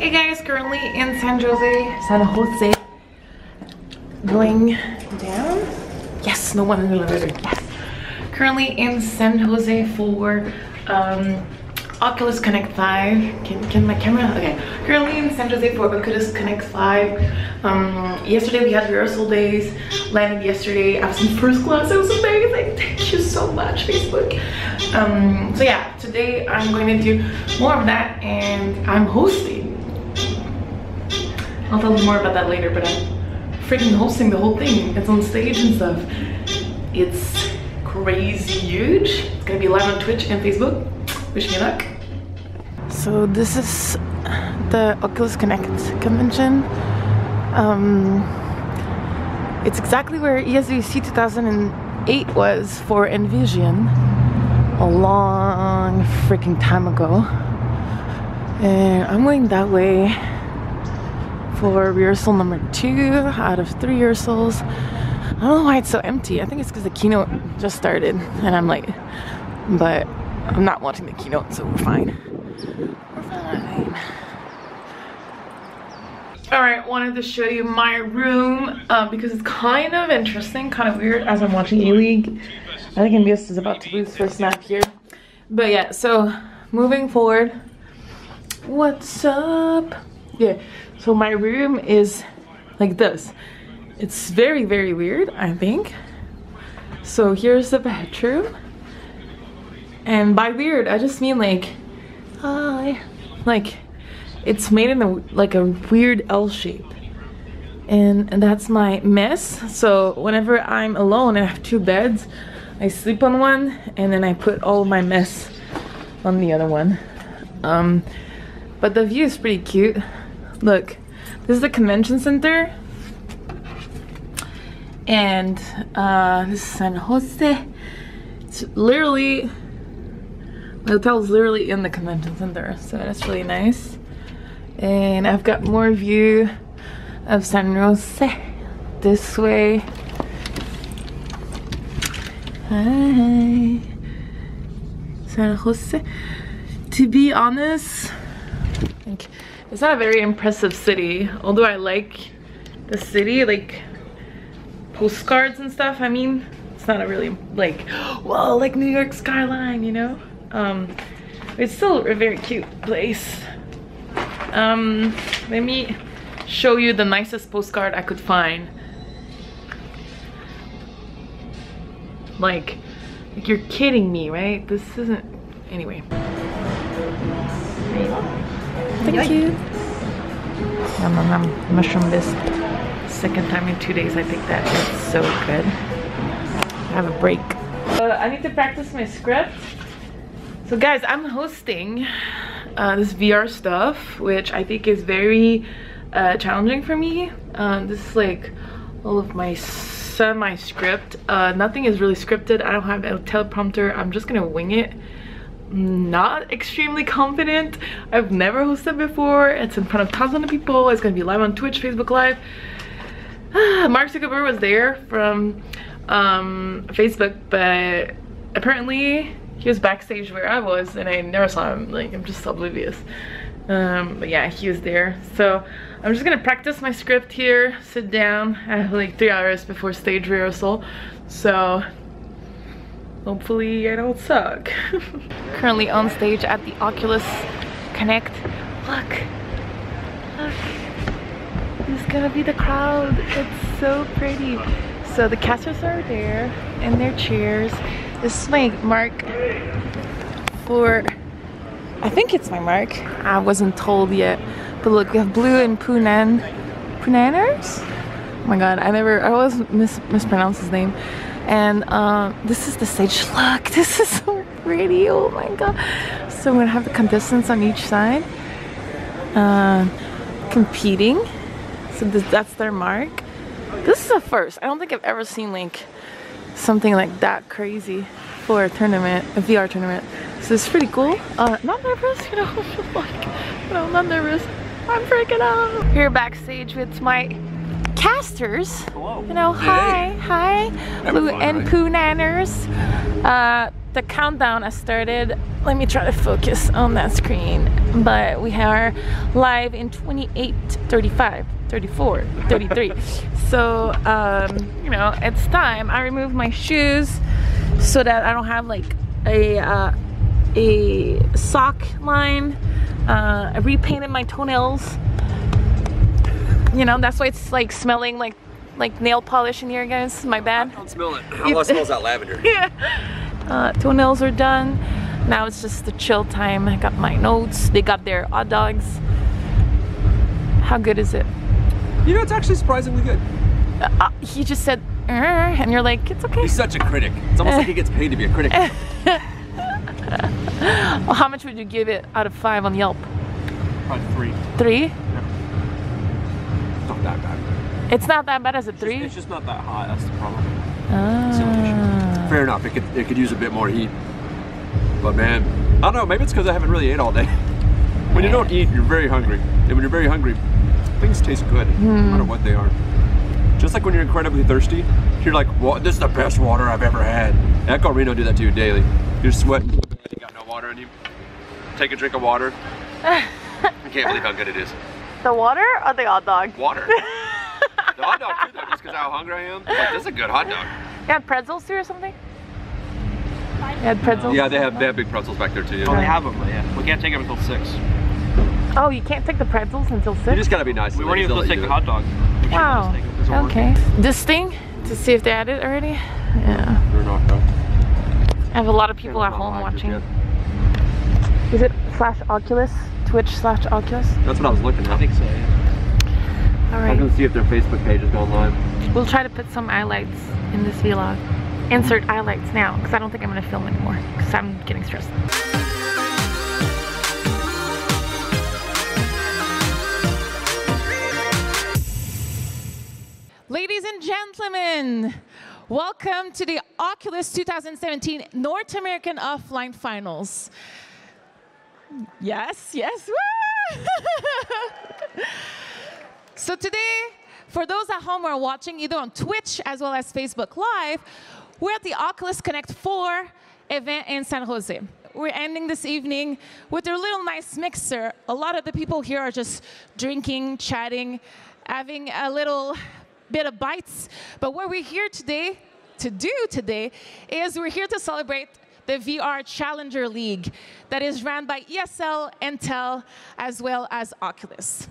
Hey guys, currently in San Jose, going down. Yes, no one in the elevator. Yes. Currently in San Jose for Oculus Connect 5. Can my camera? Okay. Currently in San Jose for Oculus Connect 5. Yesterday we had rehearsal days. Landed yesterday. I was in first class. It was amazing. Thank you so much, Facebook. So yeah, today I'm going to do more of that, and I'm hosting. I'll tell you more about that later, but I'm freaking hosting the whole thing. It's on stage and stuff. It's crazy huge. It's gonna be live on Twitch and Facebook. Wish me luck. So this is the Oculus Connect convention. It's exactly where ESEA 2008 was for Envision a long freaking time ago. And I'm going that way for rehearsal number 2 out of 3 rehearsals. I don't know why it's so empty. I think it's because the keynote just started and I'm late. But I'm not watching the keynote, so we're fine. We're fine. Alright, wanted to show you my room because it's kind of interesting, kind of weird as I'm watching E-League. I think Envious is about to lose first snap here. But yeah, so moving forward. What's up? Yeah, so my room is like this. It's very, very weird, I think. So here's the bedroom. And by weird, I just mean like, hi. Like, it's made in a weird L shape. And that's my mess. So whenever I'm alone and I have 2 beds, I sleep on one and then I put all of my mess on the other one. But the view is pretty cute. Look, this is the convention center. And this is San Jose. It's literally, the hotel is literally in the convention center, so that's really nice. And I've got more view of San Jose this way. Hi, San Jose. To be honest, it's not a very impressive city, although I like the city, like postcards and stuff. I mean, it's not a really like, well, like New York skyline, you know. It's still a very cute place. Let me show you the nicest postcard I could find. Like you're kidding me, right? This isn't. Anyway. Thank you. Yum, yum, yum. Mushroom bisque. Second time in 2 days I think that is so good. I have a break. I need to practice my script. So guys, I'm hosting this VR stuff, which I think is very challenging for me. This is like all of my semi-script. Nothing is really scripted. I don't have a teleprompter. I'm just gonna wing it. Not extremely confident. I've never hosted before. It's in front of thousands of people. It's gonna be live on Twitch, Facebook Live. Mark Zuckerberg was there from Facebook, but apparently he was backstage where I was and I never saw him. Like, I'm just oblivious. But yeah, he was there. So I'm just gonna practice my script here, sit down. I have like 3 hours before stage rehearsal, so hopefully I don't suck. Currently on stage at the Oculus Connect. Look, look. This is gonna be the crowd. It's so pretty. So the casters are there in their chairs. This is my mark for, I think it's my mark. I wasn't told yet. But look, we have Blue and Punaners? Oh my god, I always mispronounce his name. And this is the stage. Look, this is so pretty. Oh my god. So we're gonna have the contestants on each side competing. So that's their mark. This is a first. I don't think I've ever seen like something like that crazy for a tournament, a VR tournament. So it's pretty cool. Not nervous, you know. Like, you know, not nervous. I'm freaking out. Here backstage with my casters. Hello. You know, hi, Blue and Punaners. the countdown has started. Let me try to focus on that screen. But we are live in 28, 35, 34, 33. So, you know, it's time. I removed my shoes so that I don't have like a sock line. I repainted my toenails. You know, that's why it's like smelling like nail polish in here, guys. My bad. I don't smell it. All it smells that lavender. Yeah. Toenails are done. Now it's just the chill time. I got my notes. They got their hot dogs. How good is it? You know, it's actually surprisingly good. He just said, and you're like, it's okay. He's such a critic. It's almost like he gets paid to be a critic. Well, how much would you give it out of 5 on Yelp? Probably 3. 3? Yeah. It's not that bad. It's not that bad as a 3? It's just not that hot. That's the problem. Ah. Fair enough. It could use a bit more heat. But man, I don't know. Maybe it's because I haven't really ate all day. When you don't eat, you're very hungry. And when you're very hungry, things taste good, no matter what they are. Just like when you're incredibly thirsty, you're like, "Well, this is the best water I've ever had." Echo Reno do that to you daily. You're sweating, you got no water in you. Take a drink of water. I can't believe how good it is. The water or the hot dog? Water. The hot dog too, though, just because how hungry I am. Like, this is a good hot dog. You had pretzels too or something? You had pretzels? Yeah, they have big pretzels back there too. Oh, they have them, yeah. We can't take them until 6. Oh, you can't take the pretzels until 6? You just gotta be nice. We weren't even supposed to take the hot dog. Wow. Okay. This thing, to see if they added already? Yeah. They're not though. I have a lot of people at home watching. Is it /Oculus? Twitch/Oculus? That's what I was looking at. I think so, yeah. Alright. I'm gonna see if their Facebook page is going live. We'll try to put some highlights in this vlog. Insert highlights now, because I don't think I'm gonna film anymore, because I'm getting stressed. Ladies and gentlemen, welcome to the Oculus 2017 North American Offline Finals. Yes, yes, woo! So today, for those at home who are watching either on Twitch as well as Facebook Live, we're at the Oculus Connect 4 event in San Jose. We're ending this evening with a little nice mixer. A lot of the people here are just drinking, chatting, having a little bit of bites. But what we're here today to do today is we're here to celebrate the VR Challenger League that is run by ESL, Intel, as well as Oculus.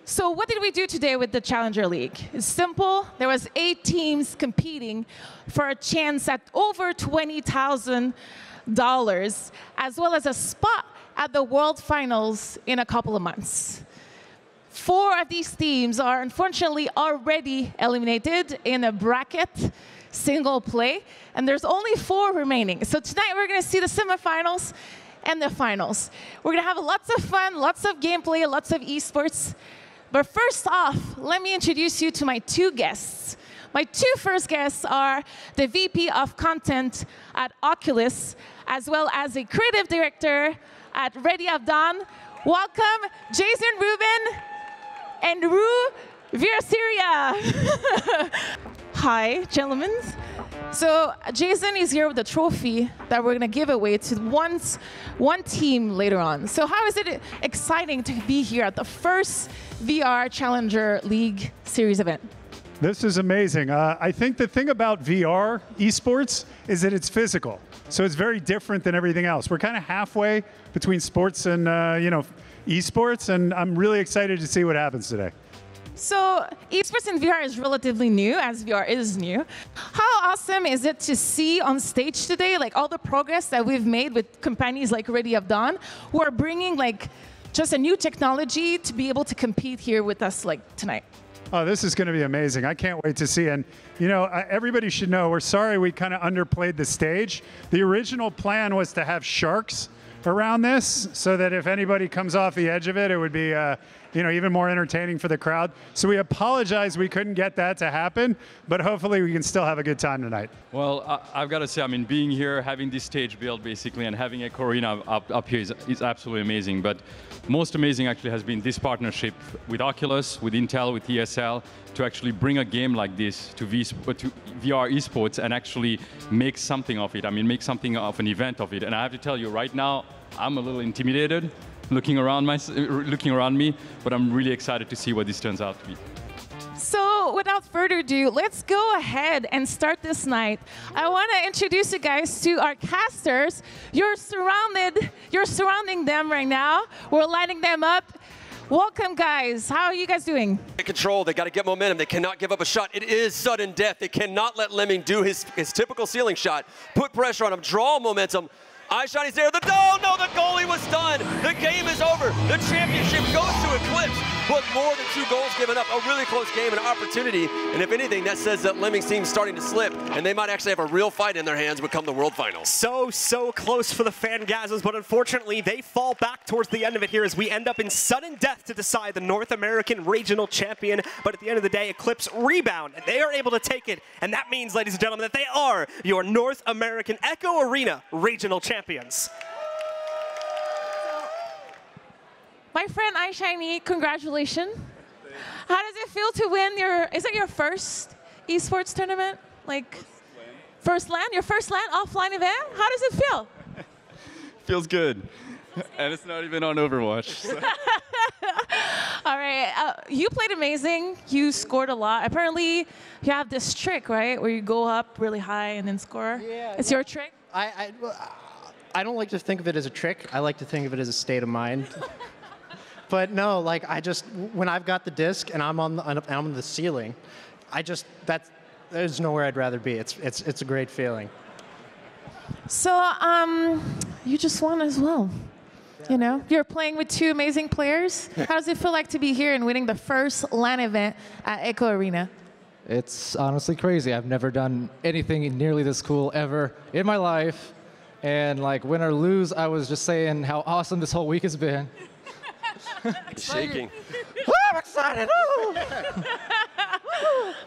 So what did we do today with the Challenger League? It's simple. There was 8 teams competing for a chance at over $20,000, as well as a spot at the World Finals in a couple of months. 4 of these teams are unfortunately already eliminated in a bracket single play, and there's only 4 remaining. So tonight we're going to see the semifinals and the finals. We're going to have lots of fun, lots of gameplay, lots of esports. But first off, let me introduce you to my 2 guests. My 2 first guests are the VP of Content at Oculus, as well as a Creative Director at Ready of Dawn. Welcome, Jason Rubin and Rue Viraciria. Hi, gentlemen. So Jason is here with a trophy that we're going to give away to one team later on. So how is it exciting to be here at the first VR Challenger League series event? This is amazing. I think the thing about VR esports is that it's physical. So it's very different than everything else. We're kind of halfway between sports and esports, and I'm really excited to see what happens today. So esports in VR is relatively new, as VR is new. How awesome is it to see on stage today, like all the progress that we've made with companies like Ready of Dawn, who are bringing like just a new technology to be able to compete here with us like tonight? Oh, this is going to be amazing. I can't wait to see. And, you know, everybody should know, we're sorry we kind of underplayed the stage. The original plan was to have sharks around this so that if anybody comes off the edge of it, it would be even more entertaining for the crowd. So we apologize we couldn't get that to happen, but hopefully we can still have a good time tonight. Well, I've got to say, I mean, being here, having this stage built basically, and having Echo Arena up here is absolutely amazing. But most amazing actually has been this partnership with Oculus, with Intel, with ESL, to actually bring a game like this to VR esports and actually make something of it. I mean, make something of an event of it. And I have to tell you, right now, I'm a little intimidated looking around me, but I'm really excited to see what this turns out to be. So without further ado, let's go ahead and start this night. I want to introduce you guys to our casters. You're surrounding them right now. We're lighting them up. Welcome, guys. How are you guys doing? Control. They got to get momentum. They cannot give up a shot. It is sudden death. They cannot let Lemming do his typical ceiling shot. Put pressure on him. Draw momentum. iShiny's there. The goalie was done. The game is over. The championship goes to Eclipse, but more than 2 goals given up. A really close game and opportunity. And if anything, that says that Lemming's team's starting to slip, and they might actually have a real fight in their hands become the World Finals. So close for the Fangasms, but unfortunately, they fall back towards the end of it here as we end up in sudden death to decide the North American Regional Champion. But at the end of the day, Eclipse rebound, and they are able to take it. And that means, ladies and gentlemen, that they are your North American Echo Arena Regional Champions. My friend iShiny, congratulations. How does it feel to win is it your first esports tournament? Like, first LAN? Your first LAN offline event? How does it feel? Feels good. And it's not even on Overwatch. So. All right, you played amazing. You scored a lot. Apparently, you have this trick, right, where you go up really high and then score. Yeah. It's your trick? I don't like to think of it as a trick. I like to think of it as a state of mind. But no, like when I've got the disc and I'm on the ceiling, there's nowhere I'd rather be. It's a great feeling. So you just won as well. Yeah. You're playing with 2 amazing players. How does it feel like to be here and winning the first LAN event at Echo Arena? It's honestly crazy. I've never done anything nearly this cool ever in my life. And like win or lose, I was just saying how awesome this whole week has been. Shaking. I'm excited.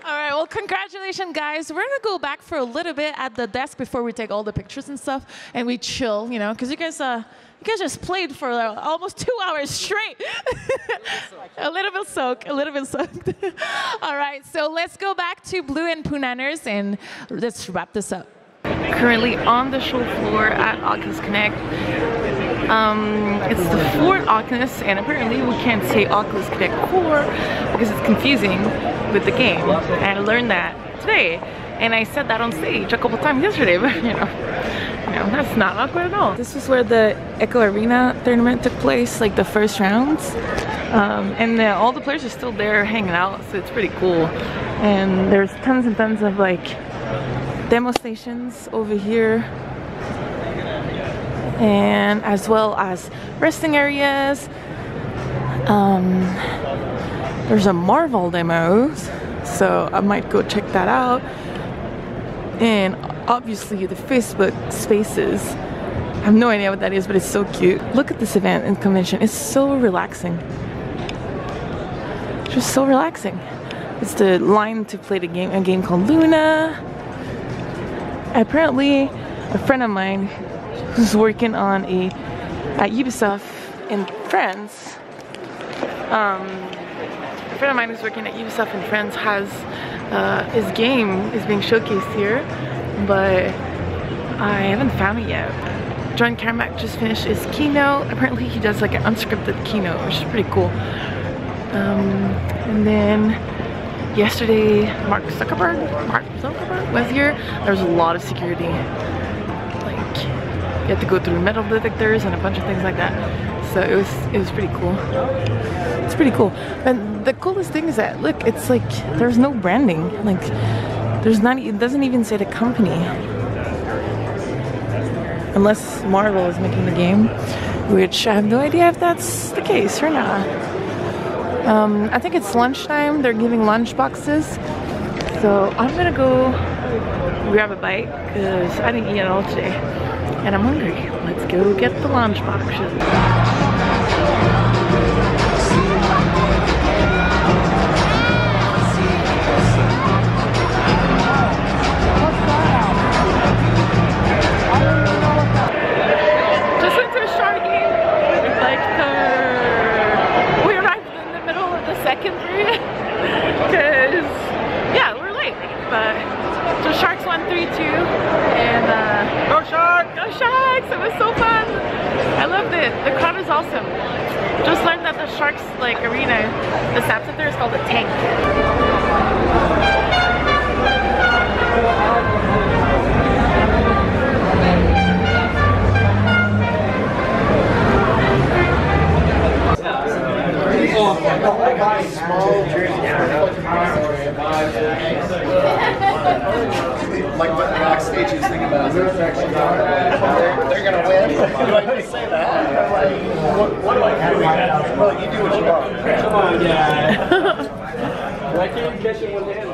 All right, well, congratulations, guys. We're going to go back for a little bit at the desk before we take all the pictures and stuff, and we chill, because you guys just played for almost 2 hours straight. A little bit soaked. All right, so let's go back to Blue and Punanners, and let's wrap this up. Currently on the show floor at Oculus Connect. It's the 4th Oculus, and apparently we can't say Oculus Connect 4 because it's confusing with the game. And I learned that today, and I said that on stage a couple times yesterday, but that's not awkward at all. This is where the Echo Arena tournament took place, like the first rounds, and all the players are still there hanging out, so it's pretty cool. And there's tons and tons of like demo stations over here, and as well as resting areas. There's a Marvel demo, so I might go check that out. And obviously the Facebook Spaces. I have no idea what that is, but it's so cute. Look at this event and convention. It's so relaxing. Just so relaxing. It's the line to play a game called Luna. Apparently, a friend of mine who's working on at Ubisoft and Friends. A friend of mine who's working at Ubisoft and Friends has his game is being showcased here, but I haven't found it yet. John Carmack just finished his keynote. Apparently, he does like an unscripted keynote, which is pretty cool. And then yesterday, Mark Zuckerberg was here. There was a lot of security. Like, you had to go through metal detectors and a bunch of things like that. So it was pretty cool. It's pretty cool. And the coolest thing is that, look, it's like there's no branding. Like, it doesn't even say the company. Unless Marvel is making the game, which I have no idea if that's the case or not. I think it's lunchtime. They're giving lunch boxes. So I'm gonna go grab a bite because I didn't eat at all today. And I'm hungry. Let's go get the lunch boxes. it. The crowd is awesome. Just learned that the Sharks like arena, the steps up there is called a tank. Like what the backstage is thinking about is they're gonna win. Do I need to say that? What do I do? Well, you do what you want. Come on, yeah. I can't catch it with the hand.